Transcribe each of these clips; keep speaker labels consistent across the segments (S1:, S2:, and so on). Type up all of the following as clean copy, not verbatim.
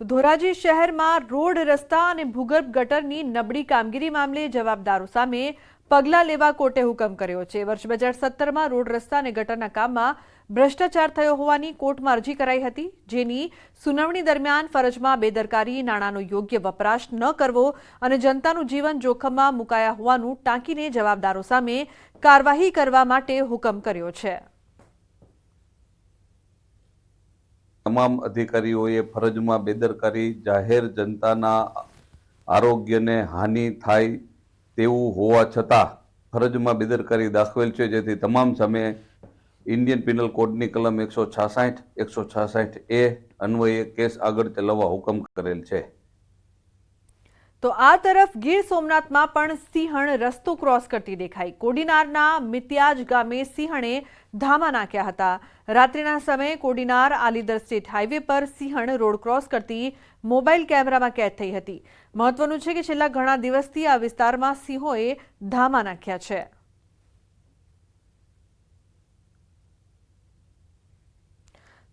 S1: તો ધોરાજી શહેરમાં રોડ રસ્તા અને ભૂગર્ભ ગટરની નબળી કામગીરી મામલે જવાબદારો સામે પગલાં લેવા કોર્ટે હુકમ કર્યો છે। વર્ષ 2017માં રોડ રસ્તા અને ગટરના કામમાં ભ્રષ્ટાચાર થયો હોવાની કોર્ટમાં અરજી કરાઈ હતી, જેની સુનાવણી દરમિયાન ફરજમાં બેદરકારી, નાણાંનો યોગ્ય વપરાશ ન કરવો અને જનતાનું જીવન જોખમમાં મુકાયા હોવાનું ટાંકીને જવાબદારો સામે કાર્યવાહી કરવા માટે હુકમ કર્યો છે।
S2: તમામ અધિકારીઓએ ફરજમાં બેદરકારી, જાહેર જનતાના આરોગ્યને હાનિ થાય તેવું હોવા છતાં ફરજમાં બેદરકારી દાખવેલ છે, જેથી તમામ સામે ઇન્ડિયન પિનલ કોડની કલમ 166, 166A અન્વયે કેસ આગળ ચલાવવા હુકમ કરેલ છે।
S1: તો આ તરફ ગીર સોમનાથમાં પણ સિંહણ રસ્તો ક્રોસ કરતી દેખાઈ। કોડીનારના મિત્યાજ ગામે સિંહણે ધામા નાખ્યા હતા। રાત્રિના સમયે કોડીનાર આલીદર સ્ટેટ હાઈવે પર સિંહણ રોડ ક્રોસ કરતી મોબાઈલ કેમેરામાં કેદ થઈ હતી। મહત્વનું છે કે છેલ્લા ઘણા દિવસથી આ વિસ્તારમાં સિંહોએ ધામા નાખ્યા છે।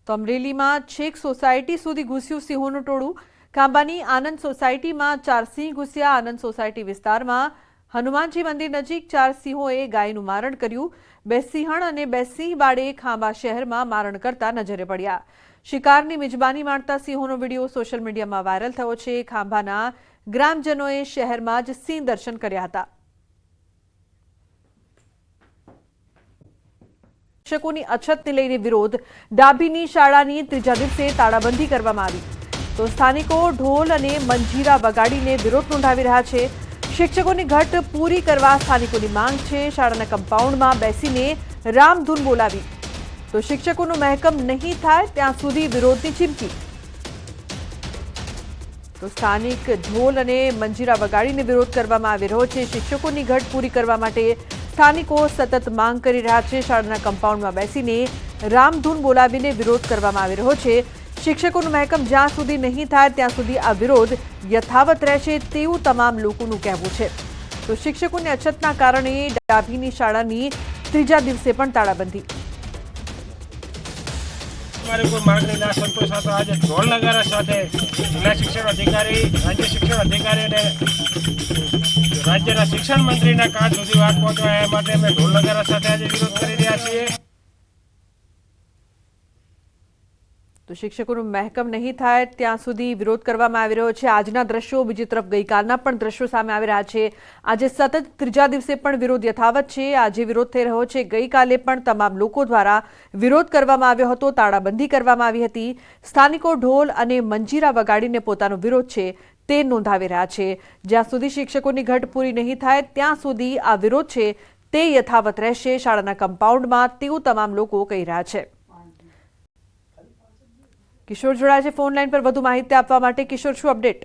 S1: તો અમરેલીમાં છેક સોસાયટી સુધી ઘૂસ્યું સિંહોનું ટોળું। ખાંભાની આનંદ સોસાયટીમાં 4 સિંહ ઘૂસ્યા। આનંદ સોસાયટી વિસ્તારમાં હનુમાનજી મંદિર નજીક 4 સિંહોએ ગાયનું મારણ કર્યું। 2 સિંહણ અને 2 સિંહ બાળે ખાંભા શહેરમાં મારણ કરતા નજરે પડ્યા। શિકારની મિજબાની માણતા સિંહોનો વિડીયો સોશિયલ મીડિયામાં વાયરલ થયો છે। ખાંભાના ગ્રામજનોએ શહેરમાં જ સિંહ દર્શન કર્યા હતા। શિક્ષકોની અછતને લઈને વિરોધ। ડાભીની શાળાની ત્રીજા દિવસે તાળાબંધી કરવામાં આવી, તો સ્થાનિકો ઢોલ અને મંજીરા વગાડીને વિરોધ નોંધાવી રહ્યા છે। શિક્ષકોની ઘટ પૂરી કરવા સ્થાનિકોની માંગ છે। શાળાના કમ્પાઉન્ડમાં બેસીને રામધૂન બોલાવી, તો શિક્ષકોનું મહેકમ નહીં થાય ત્યાં સુધી વિરોધની ચીમકી। તો સ્થાનિક ઢોલ અને મંજીરા વગાડીને વિરોધ કરવામાં આવી રહ્યો છે। શિક્ષકોની ઘટ પૂરી કરવા માટે સ્થાનિકો સતત માંગ કરી રહ્યા છે। શાળાના કમ્પાઉન્ડમાં બેસીને રામધૂન બોલાવીને વિરોધ કરવામાં આવી રહ્યો છે। શિક્ષકોનું મહેકમ જ્યાં સુધી નહીં થાય ત્યાં સુધી આ વિરોધ યથાવત રહેશે તેવું તમામ લોકોનું કહેવું છે। તો શિક્ષકોની અછતના કારણે ડાભીની શાળાની ત્રીજા દિવસે પણ તાળાબંધી।
S3: हमारे कोई मांग नहीं ना संतोष आज ढोल नगारा साथे जिला शिक्षण अधिकारी, राज्य शिक्षण अधिकारी ने राज्यના શિક્ષણ મંત્રીના કાન સુધી વાત પહોંચવા એ માટે અમે ઢોલ નગારા સાથે આજે વિરોધ કરી રહ્યા છીએ।
S1: તો શિક્ષકોનું મહેકમ નહીં થાય ત્યાં સુધી વિરોધ કરવામાં આવી રહ્યો છે। આજના દ્રશ્યો, બીજી તરફ ગઈકાલના પણ દ્રશ્યો સામે આવી રહ્યા છે। આજે સતત ત્રીજા દિવસે પણ વિરોધ યથાવત છે। આજે વિરોધ થઈ રહ્યો છે। ગઈકાલે પણ તમામ લોકો દ્વારા વિરોધ કરવામાં આવ્યો હતો, તાળાબંધી કરવામાં આવી હતી। સ્થાનિકો ઢોલ અને મંજીરા વગાડીને પોતાનો વિરોધ છે તે નોંધાવી રહ્યા છે। જ્યાં સુધી શિક્ષકોની ઘટ પૂરી નહીં થાય ત્યાં સુધી આ વિરોધ છે તે યથાવત રહેશે શાળાના કમ્પાઉન્ડમાં, તેવું તમામ લોકો કહી રહ્યા છે। કિશોર જોડાય છે ફોન લાઈન પર વધુ માહિતી આપવા માટે। કિશોર, શું અપડેટ?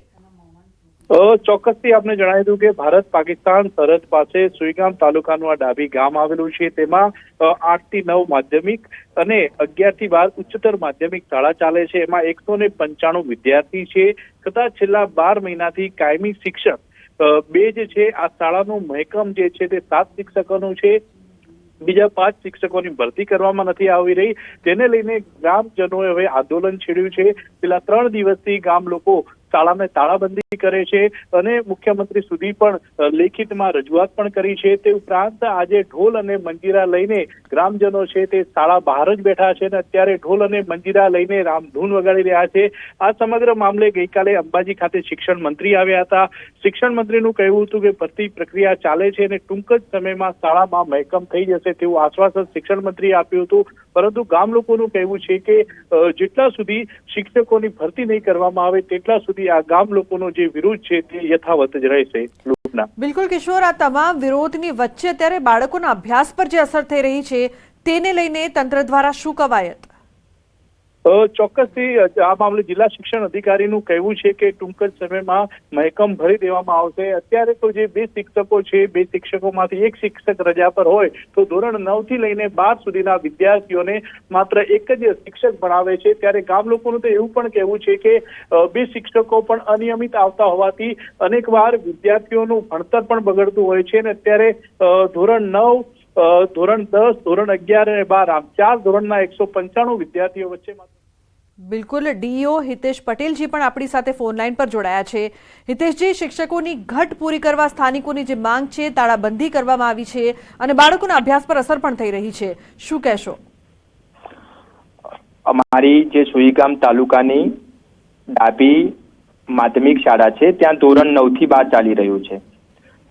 S4: ચોક્કસથી આપને જણાવી દઉં કે ભારત પાકિસ્તાન સરહદ પાસે સુઈગામ તાલુકાનું આ ડાભી ગામ આવેલું છે। તેમાં 8 થી 9 માધ્યમિક અને 11 થી 12 ઉચ્ચતર માધ્યમિક શાળા ચાલે છે। એમાં 195 વિદ્યાર્થી છે, છતાં છેલ્લા 12 મહિનાથી કાયમી શિક્ષક બે જે છે આ શાળાનું મહેકમ જે છે તે 7 શિક્ષકોનું છે। બીજા 5 શિક્ષકોની ભરતી કરવામાં નથી આવી રહી, તેને લઈને ગ્રામજનોએ હવે આંદોલન છેડ્યું છે। છેલ્લા 3 દિવસથી ગામ લોકો શાળાને તાળાબંધી કરે છે અને મુખ્યમંત્રી સુધી પણ લેખિતમાં રજૂઆત પણ કરી છે। તે ઉપરાંત આજે ઢોલ અને મંજીરા લઈને ગ્રામજનો છે તે શાળા બહાર જ બેઠા છે અને અત્યારે ઢોલ અને મંજીરા લઈને રામધૂન વગાડી રહ્યા છે। આ સમગ્ર મામલે ગઈકાલે અંબાજી ખાતે શિક્ષણ મંત્રી આવ્યા હતા। શિક્ષણ મંત્રીનું કહેવું હતું કે ભરતી પ્રક્રિયા ચાલે છે અને ટૂંક જ સમયમાં શાળામાં મહેકમ થઈ જશે તેવું આશ્વાસન શિક્ષણ મંત્રીએ આપ્યું હતું, પરંતુ ગામ લોકોનું કહેવું છે કે જેટલા સુધી શિક્ષકોની ભરતી નહીં કરવામાં આવે તેટલા સુધી આ ગામ લોકોનો જે વિરોધ છે તે યથાવત જ રહેશે।
S1: બિલકુલ કિશોર, આ તમામ વિરોધની વચ્ચે અત્યારે બાળકોના અભ્યાસ પર જે અસર થઈ રહી છે તેને લઈને તંત્ર દ્વારા શું કવાયત?
S4: ચોક્કસથી આ મામલે જિલ્લા શિક્ષણ અધિકારીનું કહેવું છે કે ટૂંક જ સમયમાં મહેકમ ભરી દેવામાં આવશે। અત્યારે તો જે 2 શિક્ષકો છે, 2 શિક્ષકોમાંથી 1 શિક્ષક રજા પર હોય તો ધોરણ 9 થી લઈને 12 સુધીના વિદ્યાર્થીઓને માત્ર 1 જ શિક્ષક ભણાવે છે। ત્યારે ગામ લોકોનું તો એવું પણ કહેવું છે કે 2 શિક્ષકો પણ અનિયમિત આવતા હોવાથી અનેકવાર વિદ્યાર્થીઓનું ભણતર પણ બગડતું હોય છે અને અત્યારે ધોરણ 9, ધોરણ 10, ધોરણ 11 અને 12 આમ 4 ધોરણના 195 વિદ્યાર્થીઓ વચ્ચે
S1: બિલકુલ, ડીઈઓ હિતેશ પટેલજી પણ આપણી સાથે ફોન લાઈન પર જોડાયા છે. હિતેશજી, શિક્ષકોની ઘટ પૂરી કરવા સ્થાનિકોની જે માંગ છે, તાળાબંધી કરવામાં આવી છે અને બાળકોના અભ્યાસ પર અસર પણ થઈ રહી છે, શું કહેશો?
S5: અમારી જે સુઈગામ તાલુકાની ડાભી માધ્યમિક શાળા છે, ત્યાં ધોરણ 9 થી 12 ચાલી રહ્યું છે.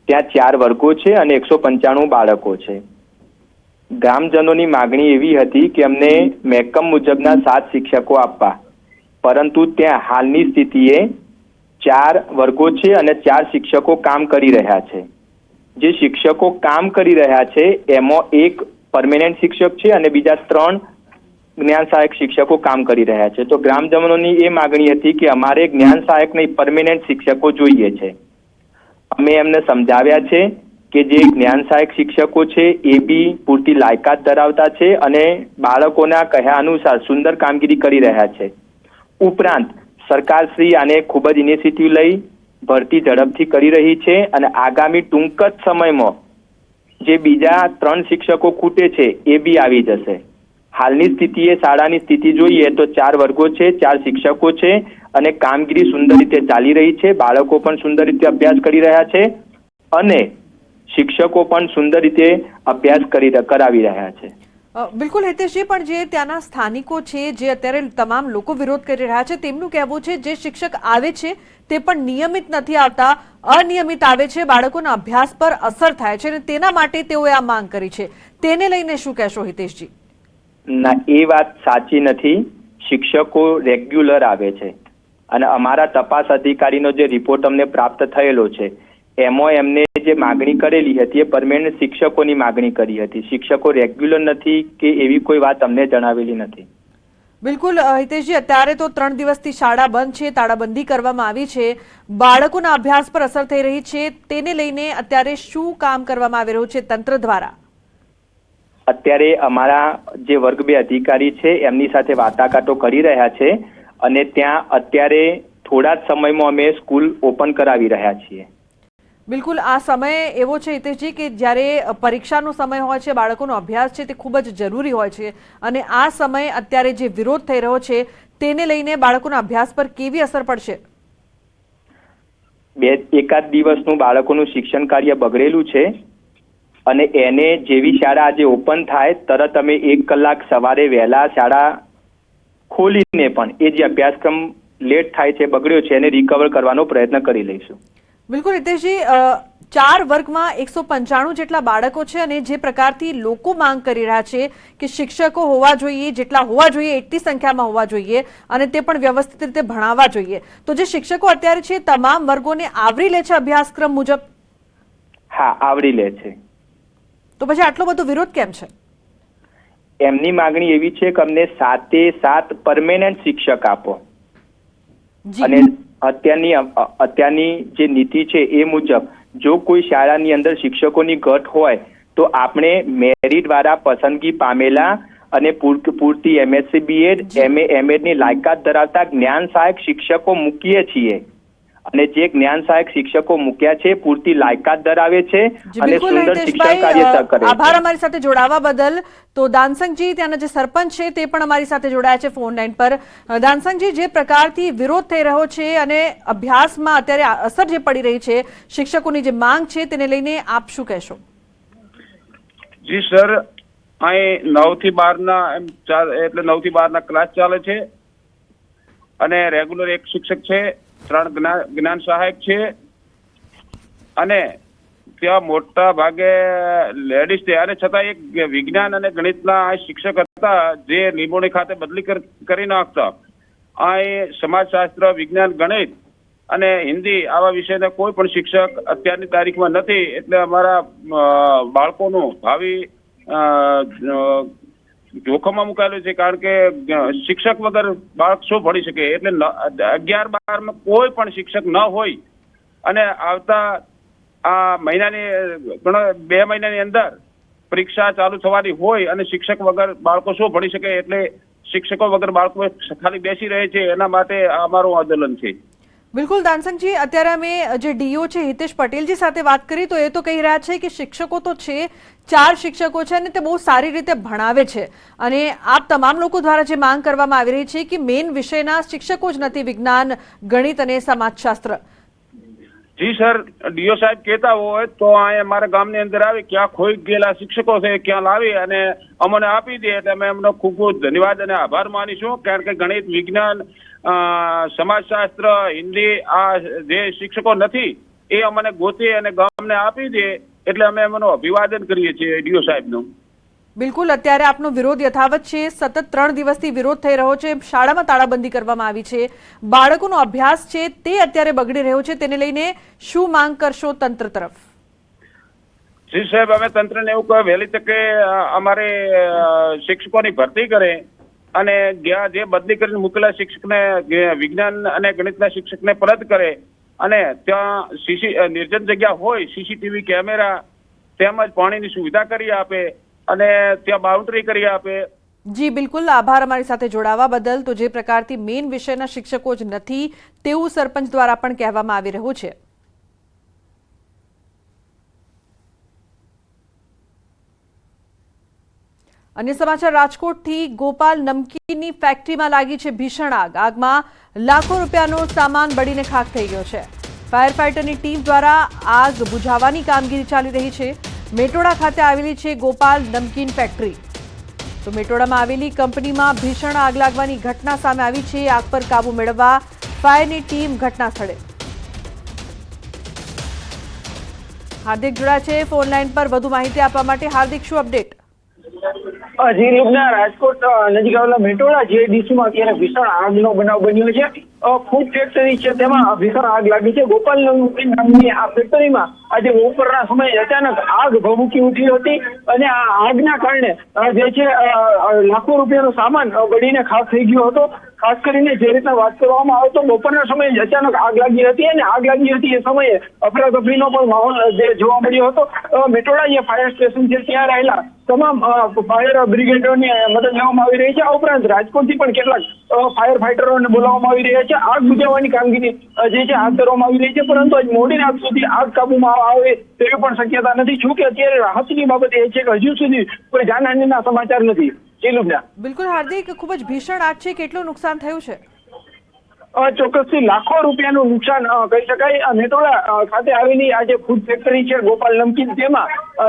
S5: ત્યાં 4 વર્ગો છે અને 195 બાળકો છે. ગ્રામજનોની માગણી એવી હતી કે અમને મહેકમ મુજબના 7 શિક્ષકો આપવા, પરંતુ ત્યાં હાલની સ્થિતિએ 4 વર્ગો છે અને 4 શિક્ષકો કામ કરી રહ્યા છે. જે શિક્ષકો કામ કરી રહ્યા છે એમાં એક પરમેનન્ટ શિક્ષક છે અને બીજા 3 જ્ઞાન સહાયક શિક્ષકો કામ કરી રહ્યા છે. તો ગ્રામજનોની એ માગણી હતી કે અમારે જ્ઞાન સહાયક નહીં, પરમેનન્ટ શિક્ષકો જોઈએ છે. અમે એમને સમજાવ્યા છે કે જે જ્ઞાન સહાયક શિક્ષકો છે એ બી પૂરતી લાયકાત ધરાવતા છે અને બાળકોના કહ્યા અનુસાર સુંદર કામગીરી કરી રહ્યા છે. ઉપરાંત સરકારશ્રી આને ખૂબ જ ઇનિશિયેટિવ લઈ ભરતી ઝડપથી કરી રહી છે અને આગામી ટૂંક જ સમયમાં જે બીજા 3 શિક્ષકો ખૂટે છે એ બી આવી જશે. હાલની સ્થિતિએ શાળાની સ્થિતિ જોઈએ તો 4 વર્ગો છે, 4 શિક્ષકો છે અને કામગીરી સુંદર રીતે ચાલી રહી છે. બાળકો પણ સુંદર રીતે અભ્યાસ કરી રહ્યા છે અને શિક્ષકો પણ સુંદર રીતે અભ્યાસ કરાવી રહ્યા છે.
S1: બિલકુલ હિતેશજી, પણ જે ત્યાંના સ્થાનિકો છે, જે અત્યારે તમામ લોકો વિરોધ કરી રહ્યા છે, તેમનું કહેવું છે જે શિક્ષક આવે છે તે પણ નિયમિત નથી આવતા, અનિયમિત આવે છે, બાળકોના અભ્યાસ પર અસર થાય છે અને તેના માટે તેઓએ આ માંગ કરી છે. તેને લઈને શું કહેશો હિતેશજી?
S5: ના, એ વાત સાચી નથી. શિક્ષકો રેગ્યુલર આવે છે અને અમારા તપાસ અધિકારીનો જે રિપોર્ટ અમને પ્રાપ્ત થયેલો છે એમાં એમને જે માગણી કરેલી હતી એ પરમેનન્ટ શિક્ષકોની માગણી કરી હતી. શિક્ષકો રેગ્યુલર નથી કે એવી કોઈ વાત અમને જણાવેલી નથી.
S1: બિલકુલ હિતેશજી, અત્યારે તો 3 દિવસથી શાળા બંધ છે, તાળાબંધી કરવામાં આવી છે, બાળકોના અભ્યાસ પર અસર થઈ રહી છે, તેને લઈને અત્યારે શું કામ કરવામાં આવી રહ્યું છે તંત્ર દ્વારા?
S5: અત્યારે અમારા જે વર્ગ 2 અધિકારી છે એમની સાથે વાટાઘાટો કરી રહ્યા છે અને ત્યાં અત્યારે થોડા જ સમયમાં અમે સ્કૂલ ઓપન કરાવી રહ્યા છીએ.
S1: બિલકુલ, આ સમય એવો છે હિતેશજી કે જ્યારે પરીક્ષાનો સમય હોય છે, બાળકોનો અભ્યાસ છે તે ખૂબ જ જરૂરી હોય છે અને આ સમય અત્યારે જે વિરોધ થઈ રહ્યો છે તેને લઈને બાળકોના અભ્યાસ પર કેવી અસર પડશે?
S5: એકાદ દિવસનું બાળકોનું શિક્ષણ કાર્ય બગડેલું છે અને એને જેવી શાળા આજે ઓપન થાય તરત અમે 1 કલાક સવારે વહેલા શાળા ખોલીને પણ એ જે અભ્યાસક્રમ લેટ થાય છે, બગડ્યો છે, એને રિકવર કરવાનો પ્રયત્ન કરી લઈશું.
S1: બિલકુલ હિતેશજી, 4 વર્ગમાં 195 જેટલા બાળકો છે અને જે પ્રકારથી લોકો માંગ કરી રહ્યા છે કે શિક્ષકો હોવા જોઈએ, જેટલા હોવા જોઈએ એટલી સંખ્યામાં હોવા જોઈએ અને તે પણ વ્યવસ્થિત રીતે ભણાવવા જોઈએ, તો જે શિક્ષકો અત્યારે છે તમામ વર્ગોને આવરી લે છે અભ્યાસક્રમ મુજબ?
S5: હા, આવરી લે છે.
S1: તો પછી આટલો બધો વિરોધ કેમ છે?
S5: એમની માંગણી એવી છે કે અમને 7 પરમેનન્ટ શિક્ષક આપો અને અત્યારની જે નીતિ છે એ મુજબ જો કોઈ શાળાની અંદર શિક્ષકોની ઘટ હોય તો આપણે મેરિટ દ્વારા પસંદગી પામેલા અને પૂરતી MSc BEd MA ની લાયકાત ધરાવતા જ્ઞાન સહાયક શિક્ષકો મૂકીએ છીએ અને જે જ્ઞાન સહાયક શિક્ષકો મૂક્યા છે પૂરતી લાયકાત ધરાવે છે અને સુંદર શિક્ષણ કાર્ય કરે છે.
S1: આભાર અમારી સાથે જોડાવા બદલ. તો દાનસંગજી, ત્યાંના જે સરપંચ છે તે પણ અમારી સાથે જોડાયા છે ફોન લાઈન પર. દાનસંગજી, જે પ્રકારથી વિરોધ થઈ રહ્યો છે અને અભ્યાસમાં અત્યારે અસર જે પડી રહી છે, શિક્ષકોની જે માંગ છે તેને લઈને આપ શું કહેશો?
S6: જી સર, અહીં 9 થી 12 એટલે 9 થી 12 ક્લાસ ચાલે છે અને રેગ્યુલર 1 શિક્ષક છે, 3 જ્ઞાન સહાયક છે અને ત્યાં મોટા ભાગે લેડીઝ છે અને છતાં એક વિજ્ઞાન અને ગણિતના શિક્ષક હતા જે લીંબોણી ખાતે બદલી કરી નાખતા. અહીં સમાજશાસ્ત્ર, વિજ્ઞાન, ગણિત અને હિન્દી આવા વિષયના કોઈ પણ શિક્ષક અત્યારની તારીખમાં નથી. એટલે અમારા બાળકોનું ભાવિ જોખમમાં મુકાયેલું છે, કારણ કે શિક્ષક વગર બાળક શું ભણી શકે? એટલે 11-12માં કોઈ પણ શિક્ષક ન હોય અને આવતા આ મહિનાની 2 મહિનાની અંદર પરીક્ષા ચાલુ થવાની હોય અને શિક્ષક વગર બાળકો શું ભણી શકે? એટલે શિક્ષકો વગર બાળકો ખાલી બેસી રહે છે, એના માટે અમારું આંદોલન છે.
S1: બિલકુલ દાનસંગજી, અત્યારે અમે જે ડીઓ છે હિતેશ પટેલજી સાથે વાત કરી તો એ તો કહી રહ્યા છે કે શિક્ષકો તો છે, 4 શિક્ષકો છે અને તે બહુ સારી રીતે ભણાવે છે અને આપ તમામ લોકો દ્વારા જે માંગ કરવામાં આવી રહી છે કે મેઇન વિષયના શિક્ષકો જ નથી, વિજ્ઞાન, ગણિત અને સમાજશાસ્ત્ર.
S6: જી સર, ડીઓ સાહેબ કહેતા હોય તો અહીંયા અમારા ગામની અંદર આવી ક્યાં ખોઈ ગયેલા શિક્ષકો છે ક્યાં લાવી અને અમને આપી દે એટલે અમે એમનો ખૂબ ખૂબ ધન્યવાદ અને આભાર માનીશું. કારણ કે ગણિત, વિજ્ઞાન, સમાજશાસ્ત્ર, હિન્દી આ જે શિક્ષકો નથી એ અમને ગોતી અને ગામને આપી દે એટલે અમે એમનું અભિવાદન કરીએ છીએ ડીઓ સાહેબનું.
S1: બિલકુલ, અત્યારે આપનો વિરોધ યથાવત છે. સતત 3 દિવસથી વિરોધ થઈ રહ્યો છે. શાળામાં તાળાબંધી કરવામાં આવી છે. બાળકોનો અભ્યાસ છે તે અત્યારે બગડી રહ્યો છે. તેને લઈને શું માંગ કરશો તંત્ર તરફ?
S6: જી સાહેબ, અમે તંત્રને એવું કહે વહેલી તકે અમારે શિક્ષકોની ભરતી કરે અને જે બદલી કરીને મૂકેલા શિક્ષકને વિજ્ઞાન અને ગણિતના શિક્ષકને પરત કરે અને ત્યાં નિર્જન જગ્યા હોય સીસીટીવી કેમેરા તેમજ પાણીની સુવિધા કરી આપે અને ત્યાં બાઉન્ડ્રી કરી આપે.
S1: જી બિલકુલ, આભાર અમારી સાથે જોડાવા બદલ. તો જે પ્રકારથી મેઇન વિષયના શિક્ષકો જ નથી તેવું સરપંચ દ્વારા પણ કહેવામાં આવી રહ્યું છે. અન્ય સમાચાર રાજકોટથી. ગોપાલ નમકીનની ફેક્ટરીમાં લાગી છે ભીષણ આગ. આગમાં લાખો રૂપિયાનો સામાન બળીને ખાખ થઈ ગયો છે. ફાયર ફાઈટરની ટીમ દ્વારા આગ બુઝાવવાની કામગીરી ચાલી રહી છે. મેટોડા ખાતે આવેલી છે ગોપાલ નમકીન ફેક્ટરી. તો મેટોડામાં આવેલી કંપનીમાં ભીષણ આગ લાગવાની ઘટના સામે આવી છે. આગ પર કાબુ મેળવવા ફાયરની ટીમ ઘટના સ્થળે. હાર્દિક જોડા છે ફોન લાઈન પર વધુ માહિતી આપવા માટે. હાર્દિક, શું અપડેટ?
S7: જી રૂપના, રાજકોટ નજીક આવેલા મેટોડા જેડીસીમાં અત્યારે ભીષણ આગનો બનાવ બન્યો છે. ફૂડ ફેક્ટરી છે તેમાં ભીષણ આગ લાગી છે. ગોપાલ નમકીન નામની આ ફેક્ટરીમાં આજે બપોરના સમયે અચાનક આગ ભભૂકી ઉઠી હતી અને આ આગના કારણે જે છે લાખો રૂપિયાનો સામાન બળીને ખાખ થઈ ગયો હતો. ખાસ કરીને જે રીતના વાત કરવામાં આવે તો બપોરના સમયે અચાનક આગ લાગી હતી અને આગ લાગી હતી એ સમયે અફરાતફરીનો પણ માહોલ જે જોવા મળ્યો હતો. મેટોડા જે ફાયર સ્ટેશન છે ત્યાં રહેલા તમામ ફાયર બ્રિગેડોની મદદ લેવામાં આવી રહી છે. આ ઉપરાંત રાજકોટથી પણ કેટલાક ફાયર ફાઈટરોને બોલાવવામાં આવી રહ્યા છે. આગ બુઝાવવાની કામગીરી જે છે હાથ ધરવામાં આવી રહી છે, પરંતુ આજ મોડી રાત સુધી આગ કાબુમાં આવે તેવી પણ શક્યતા નથી. જો કે અત્યારે રાહતની બાબત એ છે કે હજુ સુધી કોઈ જાનહાનિના સમાચાર નથી.
S1: બિલકુલ હાર્દિક, ખૂબ જ ભીષણ આગ છે. કેટલું નુકસાન થયું છે?
S7: ચોક્કસથી લાખો રૂપિયાનું નુકસાન કહી શકાય. મેટોડા ખાતે આવેલી આ જે ફૂડ ફેક્ટરી છે ગોપાલ નમકીન, તેમાં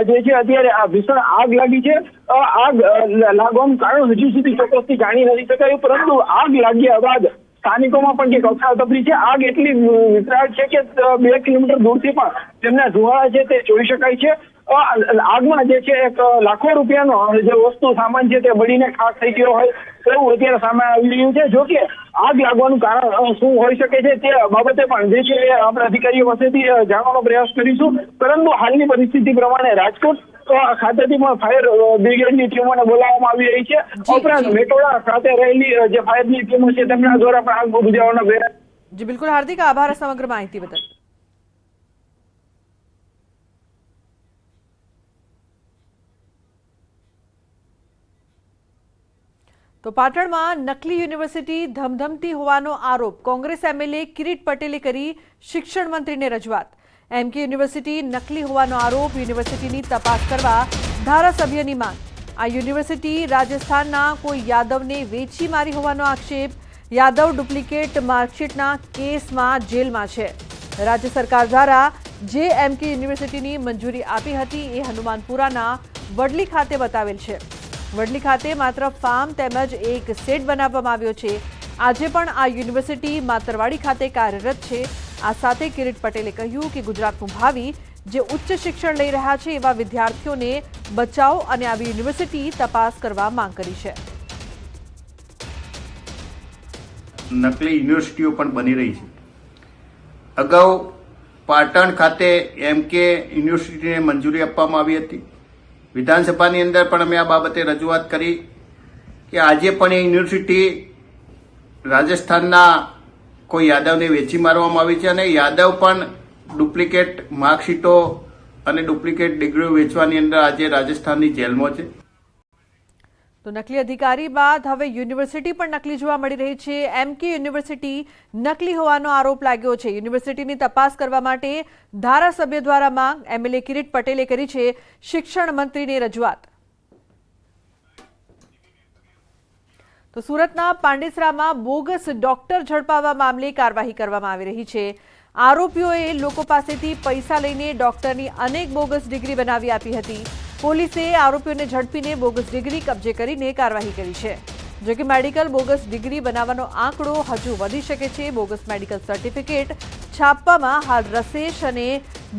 S7: જે છે અત્યારે આ ભીષણ આગ લાગી છે. આગ લાગવાનું કારણ હજુ સુધી ચોક્કસથી જાણી નથી શકાયું, પરંતુ આગ લાગ્યા બાદ સ્થાનિકોમાં પણ કંઈક અફરાતફરી છે. આગ એટલી વિકરાળ છે કે 2 કિલોમીટર દૂરથી પણ તેમના ધુવાળા છે તે જોઈ શકાય છે. આગમાં જે છે એક લાખો રૂપિયાનો જે વસ્તુ સામાન છે તે બળીને ખાખ થઈ ગયો હોય તેવું અત્યારે સામે આવી રહ્યું છે. જો કે આગ લાગવાનું કારણ શું હોઈ શકે છે તે બાબતે પણ જે છે આપણે અધિકારીઓ પાસેથી જાણવાનો પ્રયાસ કરીશું, પરંતુ હાલની પરિસ્થિતિ પ્રમાણે રાજકોટ ખાતેથી પણ ફાયર બ્રિગેડની ટીમોને બોલાવવામાં આવી રહી છે. ઉપરાંત મેટોડા ખાતે રહેલી જે ફાયરની ટીમો છે તેમના દ્વારા પણ આગ બુઝાવવાનો પ્રયાસ.
S1: જી બિલકુલ હાર્દિક, આભાર સમગ્ર માહિતી બદલ. તો પાટણમાં નકલી યુનિવર્સિટી ધમધમતી હોવાનો આરોપ. કોંગ્રેસ એમએલએ કિરીટ પટેલે કરી શિક્ષણ મંત્રીને રજૂઆત. એમકે યુનિવર્સિટી નકલી હોવાનો આરોપ. યુનિવર્સિટીની તપાસ કરવા ધારાસભ્યની માંગ. આ યુનિવર્સિટી રાજસ્થાનના કોઈ યાદવને વેચી મારી હોવાનો આક્ષેપ. યાદવ ડુપ્લિકેટ માર્કશીટના કેસમાં જેલમાં છે. રાજ્ય સરકાર દ્વારા જે એમકે યુનિવર્સિટીની મંજૂરી આપી હતી એ હનુમાનપુરાના વડલી ખાતે બતાવેલ છે. વડલી ખાતે માત્ર ફાર્મ તેમજ એક સેટ બનાવવામાં આવ્યો છે. આજે પણ આ યુનિવર્સિટી માતરવાડી ખાતે કાર્યરત છે. આ સાથે કિરીટ પટેલે કહ્યું કે ગુજરાતનું ભાવિ જે ઉચ્ચ શિક્ષણ લઈ રહ્યા છે એવા વિદ્યાર્થીઓને બચાવો અને આવી યુનિવર્સિટી તપાસ કરવા માંગ કરી છે.
S8: નકલી યુનિવર્સિટીઓ પણ બની રહી છે. અગાઉ પાટણ ખાતે એમકે યુનિવર્સિટીને મંજૂરી આપવામાં આવી હતી. વિધાનસભાની અંદર પણ અમે આ બાબતે રજૂઆત કરી કે આજે પણ એ યુનિવર્સિટી રાજસ્થાનના કોઈ યાદવને વેચી મારવામાં આવી છે અને યાદવ પણ ડુપ્લિકેટ માર્કશીટો અને ડુપ્લિકેટ ડિગ્રીઓ વેચવાની અંદર આજે રાજસ્થાનની જેલમાં છે.
S1: તો નકલી અધિકારી બાદ હવે યુનિવર્સિટી પણ નકલી જોવા મળી રહી છે. MK યુનિવર્સિટી નકલી હોવાનો આરોપ લાગ્યો છે. યુનિવર્સિટીની તપાસ કરવા માટે ધારાસભ્ય દ્વારા માંગ MLA કિરીટ પટેલે કરી છે શિક્ષણ મંત્રીને રજૂઆત. તો સુરતના પાંડેસરામાં બોગસ ડોક્ટર ઝડપાવવા મામલે કાર્યવાહી કરવામાં આવી રહી છે. આરોપીઓએ લોકો પાસેથી પૈસા લઈને ડોક્ટરની અનેક બોગસ ડિગ્રી બનાવી આપી હતી. પોલીસે આરોપીઓને ઝડપીને બોગસ ડિગ્રી કબજે કરીને કાર્યવાહી કરી છે. જો કે મેડિકલ બોગસ ડિગ્રી બનાવવાનો આંકડો હજુ વધી શકે છે. બોગસ મેડિકલ સર્ટિફિકેટ છાપવામાં હાલ રસેશ અને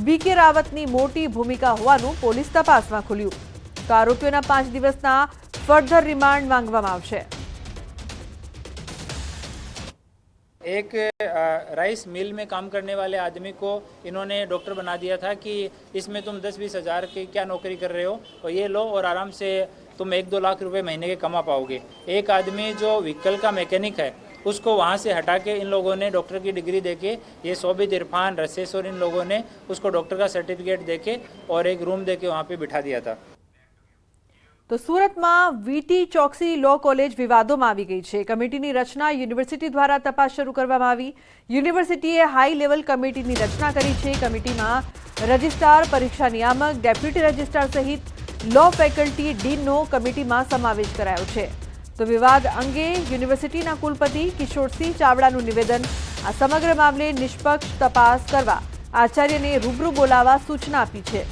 S1: BK રાવતની મોટી ભૂમિકા હોવાનું પોલીસ તપાસમાં ખુલ્યું. તો આરોપીઓના 5 દિવસના ફર્ધર રિમાન્ડ માંગવામાં આવશે.
S9: एक राइस मिल में काम करने वाले आदमी को इन्होंने डॉक्टर बना दिया था कि इसमें तुम 10-20 हज़ार की क्या नौकरी कर रहे हो और ये लो और आराम से तुम 1-2 लाख रुपए महीने के कमा पाओगे. एक आदमी जो व्हीकल का मैकेनिक है उसको वहाँ से हटा के इन लोगों ने डॉक्टर की डिग्री देके ये सोबित इरफान रसेश और इन लोगों ने उसको डॉक्टर का सर्टिफिकेट देके और एक रूम देके वहाँ पे बिठा दिया था.
S1: તો સુરતમાં VT ચોકસી લો કોલેજ વિવાદોમાં આવી ગઈ છે. કમિટીની રચના યુનિવર્સિટી દ્વારા તપાસ શરૂ કરવામાં આવી. યુનિવર્સિટીએ હાઈ લેવલ કમિટીની રચના કરી છે. કમિટીમાં રજિસ્ટ્રાર, પરીક્ષા નિયામક, ડેપ્યુટી રજિસ્ટ્રાર સહિત લો ફેકલ્ટી ડીનનો કમિટીમાં સમાવેશ કરાયો છે. તો વિવાદ અંગે યુનિવર્સિટીના કુલપતિ કિશોરસિંહ ચાવડાનું નિવેદન. આ સમગ્ર મામલે નિષ્પક્ષ તપાસ કરવા આચાર્યને રૂબરૂ બોલાવવા સૂચના આપી છે.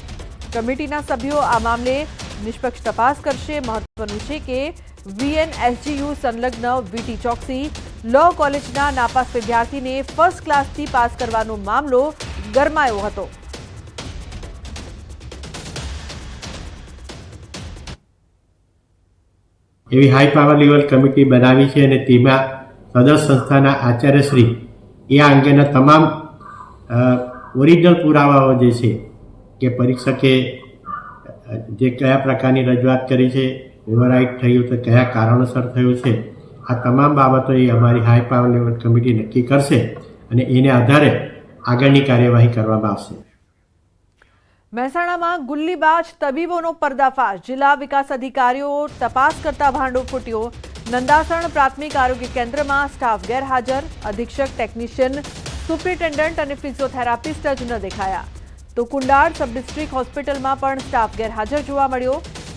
S1: કમિટીના સભ્યો આ મામલે નિષ્પક્ષ તપાસ કરશે. મહત્વનું છે કે VNSGU સંલગ્ન VT ચોકસી લો કોલેજના નાપાસ વિદ્યાર્થીને ફર્સ્ટ ક્લાસથી પાસ કરવાનો મામલો ગરમાયો હતો.
S10: એવી હાઈ પાવર લેવલ કમિટી બનાવી છે અને તેમાં સદર સંસ્થાના આચાર્યશ્રી એ આ અંગેના તમામ ઓરિજિનલ પુરાવાઓ જે છે કે પરીક્ષકે જે કયા પ્રકારની રજૂઆત કરી છે, ઓવરરાઇટ થયું તો કયા કારણોસર થયું છે, આ તમામ બાબતો એ અમારી હાઈ પાવર લેવલ કમિટી નક્કી કરશે અને એને આધારે આગળની કાર્યવાહી કરવામાં આવશે.
S1: મહેસાણામાં ગુલ્લીબાજ તબીબોનો પર્દાફાશ. જિલ્લા વિકાસ અધિકારીઓ તપાસ કરતા ભાંડો ફૂટ્યો. નંદાસણ પ્રાથમિક આરોગ્ય કેન્દ્રમાં સ્ટાફ ગેરહાજર. અધિક્ષક, ટેકનિશિયન, સુપ્રિન્ટેન્ડન્ટ અને ફિઝિયોથેરાપિસ્ટ જ ન દેખાયા. તો કુંડાળ સબ ડિસ્ટ્રિક્ટ હોસ્પિટલમાં પણ સ્ટાફ ગેરહાજર જોવા મળ્યો.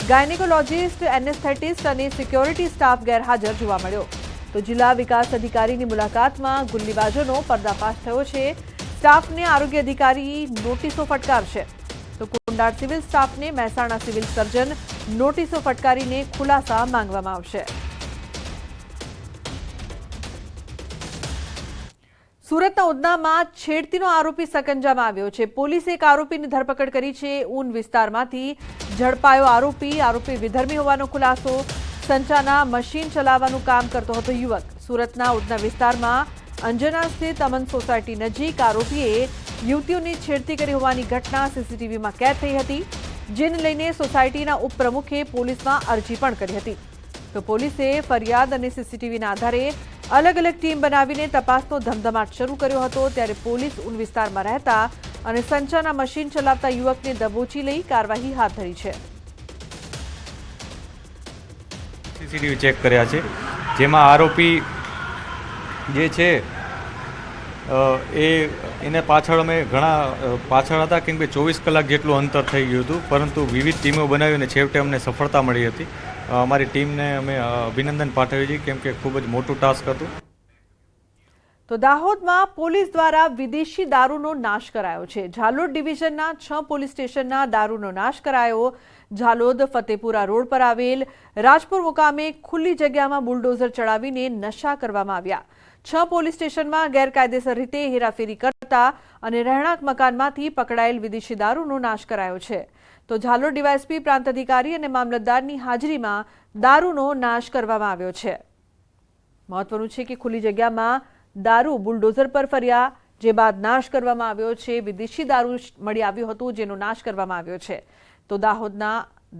S1: ગાયનેકોલોજીસ્ટ, એનેસ્થેટિસ્ટ અને સિક્યોરિટી સ્ટાફ ગેરહાજર જોવા મળ્યો. તો જિલ્લા વિકાસ અધિકારીની મુલાકાતમાં ગુલ્લીબાજોનો પર્દાફાશ થયો છે. સ્ટાફને આરોગ્ય અધિકારી નોટિસો ફટકારશે. તો કુંડાળ સિવિલ સ્ટાફને મહેસાણા સિવિલ સર્જન નોટિસો ફટકારીને ખુલાસા માંગવામાં આવશે. સુરતના ઉધનામાં છેડતીનો આરોપી સકંજામાં આવ્યો છે. પોલીસે એક આરોપીની ધરપકડ કરી છે. ઊન વિસ્તારમાંથી ઝડપાયો આરોપી વિધર્મી હોવાનો ખુલાસો. સંચાના મશીન ચલાવવાનું કામ કરતો હતો યુવક. સુરતના ઉધના વિસ્તારમાં અંજના સ્થિત અમન સોસાયટી નજીક આરોપીએ યુવતીઓની છેડતી કરી હોવાની ઘટના સીસીટીવીમાં કેદ થઈ હતી. જેને લઈને સોસાયટીના ઉપપ્રમુખે પોલીસમાં અરજી પણ કરી હતી. તો પોલીસે ફરિયાદ અને સીસીટીવીના આધારે અલગ અલગ ટીમ બનાવીને તપાસનો ધમધમાટ શરૂ કર્યો હતો. ત્યારે પોલીસ ઊન વિસ્તારમાં રહેતા અને સંચાના મશીન ચલાવતા યુવકને દબોચી લઈ કાર્યવાહી હાથ ધરી છે.
S11: સીસીટીવી ચેક કર્યા છે, જેમાં આરોપી જે છે એને પાછળ અમે ઘણા પાછળ હતા, કેમ કે 24 કલાક જેટલું અંતર થઈ ગયું હતું, પરંતુ વિવિધ ટીમો બનાવીને છેવટે અમને સફળતા મળી હતી. અમારી ટીમને અમે અભિનંદન પાઠવીએ છીએ, કેમ કે ખૂબ જ મોટું ટાસ્ક હતું.
S1: તો દાહોદમાં પોલીસ દ્વારા વિદેશી દારૂનો નાશ કરાયો છે. ઝાલોદ ડિવિઝનના 6 પોલીસ સ્ટેશનના દારૂનો નાશ કરાયો. ઝાલોદ ફતેપુરા રોડ પર આવેલ રાજપુર મુકામે ખુલ્લી જગ્યામાં બુલડોઝર ચડાવીને નશા કરવામાં આવ્યા. 6 પોલીસ સ્ટેશનમાં ગેરકાયદેસર રીતે હેરાફેરી કરતા અને રહેણાંક મકાનમાંથી પકડાયેલ વિદેશી દારૂનો નાશ કરાયો છે. તો ઝાલોદ ડીવાયએસપી, પ્રાંત અધિકારી અને મામલતદારની હાજરીમાં દારૂનો નાશ કરવામાં આવ્યો છે. મહત્વનું છે કે ખુલ્લી જગ્યામાં દારૂ બુલડોઝર પર ફર્યા, જે બાદ નાશ કરવામાં આવ્યો છે. વિદેશી દારૂ મળી આવ્યું હતું, જેનો નાશ કરવામાં આવ્યો છે. તો દાહોદના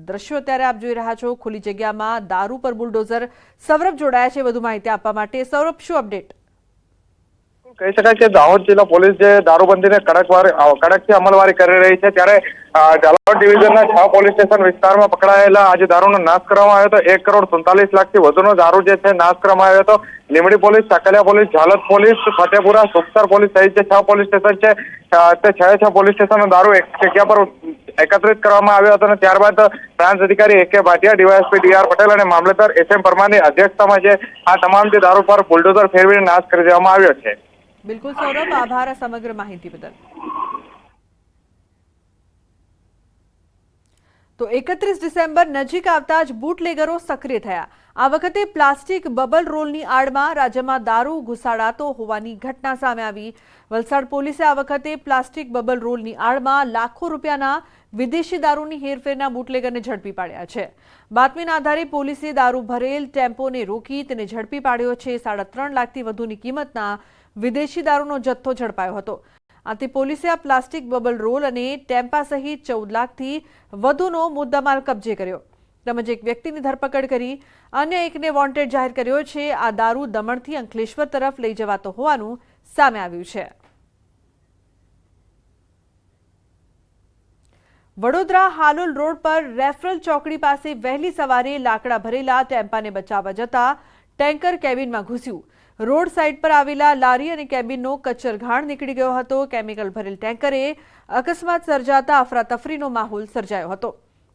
S1: દ્રશ્યો અત્યારે આપ જોઈ રહ્યા છો. ખુલ્લી જગ્યામાં દારૂ પર બુલડોઝર. સૌરભ જોડાયા છે વધુ માહિતી આપવા માટે. સૌરભ, શું અપડેટ?
S12: કહી શકાય કે દાહોદ જિલ્લા પોલીસ જે દારૂબંધીને કડકથી અમલવારી કરી રહી છે, ત્યારે ઝાલોદ રાપર ડિવિઝનના 6 પોલીસ સ્ટેશન વિસ્તારમાં પકડાયેલા આજે દારૂનો નાશ કરવામાં આવ્યો હતો. 1,47,00,000થી વધુનો દારૂ જે છે નાશ કરવામાં આવ્યો હતો. Limbdi police, Sakaliya police, Jhalod police, Fatepura, Sukhsar police સહિત જે 6 પોલીસ સ્ટેશન છે તે 6 પોલીસ સ્ટેશનનો દારૂ એક જગ્યા પર એકત્રિત કરવામાં આવ્યો હતો અને ત્યારબાદ બ્રાન્ચ અધિકારી AK Bhatia, DYSP DR Patel અને મામલતદાર SM પરમારની અધ્યક્ષતામાં જે આ તમામ જે દારૂ પર બુલડોઝર ફેરવીને નાશ કરી દેવામાં આવ્યો છે.
S1: બિલકુલ સૌરભ, આભાર આ સમગ્ર માહિતી બદલ. તો 31 ડિસેમ્બર નજીક આવતા જ બુટલેગરો સક્રિય થયા. આ વખતે પ્લાસ્ટિક બબલ રોલની આડમાં રાજ્યમાં દારૂ ઘુસાડાતો હોવાની ઘટના સામે આવી. વલસાડ પોલીસે આ વખતે પ્લાસ્ટિક બબલ રોલની આડમાં લાખો રૂપિયાના વિદેશી દારૂની હેરફેરના બુટલેગરને ઝડપી પાડ્યા છે. બાતમીના આધારે પોલીસે દારૂ ભરેલ ટેમ્પોને રોકી તેને ઝડપી પાડ્યો છે. 3.5 લાખથી વધુની કિંમતના વિદેશી દારૂનો જથ્થો ઝડપાયો હતો. આથી પોલીસે આ પ્લાસ્ટિક બબલ રોલ અને ટેમ્પા સહિત 14 લાખથી વધુનો મુદ્દામાલ કબજે કર્યો તેમજ એક વ્યક્તિની ધરપકડ કરી અન્ય એકને વોન્ટેડ જાહેર કર્યો છે. આ દારૂ દમણથી અંકલેશ્વર તરફ લઈ જવાતો હોવાનું સામે આવ્યું છે. વડોદરા હાલોલ રોડ પર રેફરલ ચોકડી પાસે વહેલી સવારે લાકડા ભરેલા ટેમ્પાને બચાવવા જતા ટેન્કર કેબિનમાં ઘૂસ્યું. રોડ સાઇડ પર આવેલા લારી અને કેબિનનો કચરઘાણ નીકળી ગયો હતો. કેમિકલ ભરેલ ટેન્કરે અકસ્માત સર્જાતા અફરાતફરીનો માહોલ સર્જાયો હતો.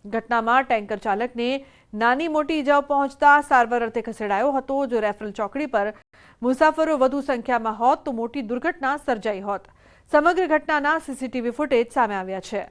S1: ઘટનામાં ટેન્કર ચાલકને નાની મોટી ઇજાઓ પહોંચતા સારવાર અર્થે ખસેડાયો હતો. જો રેફરલ ચોકડી પર મુસાફરો વધુ સંખ્યામાં હોત તો મોટી દુર્ઘટના સર્જાઈ હોત. સમગ્ર ઘટનાના CCTV ફૂટેજ સામે આવ્યા છે.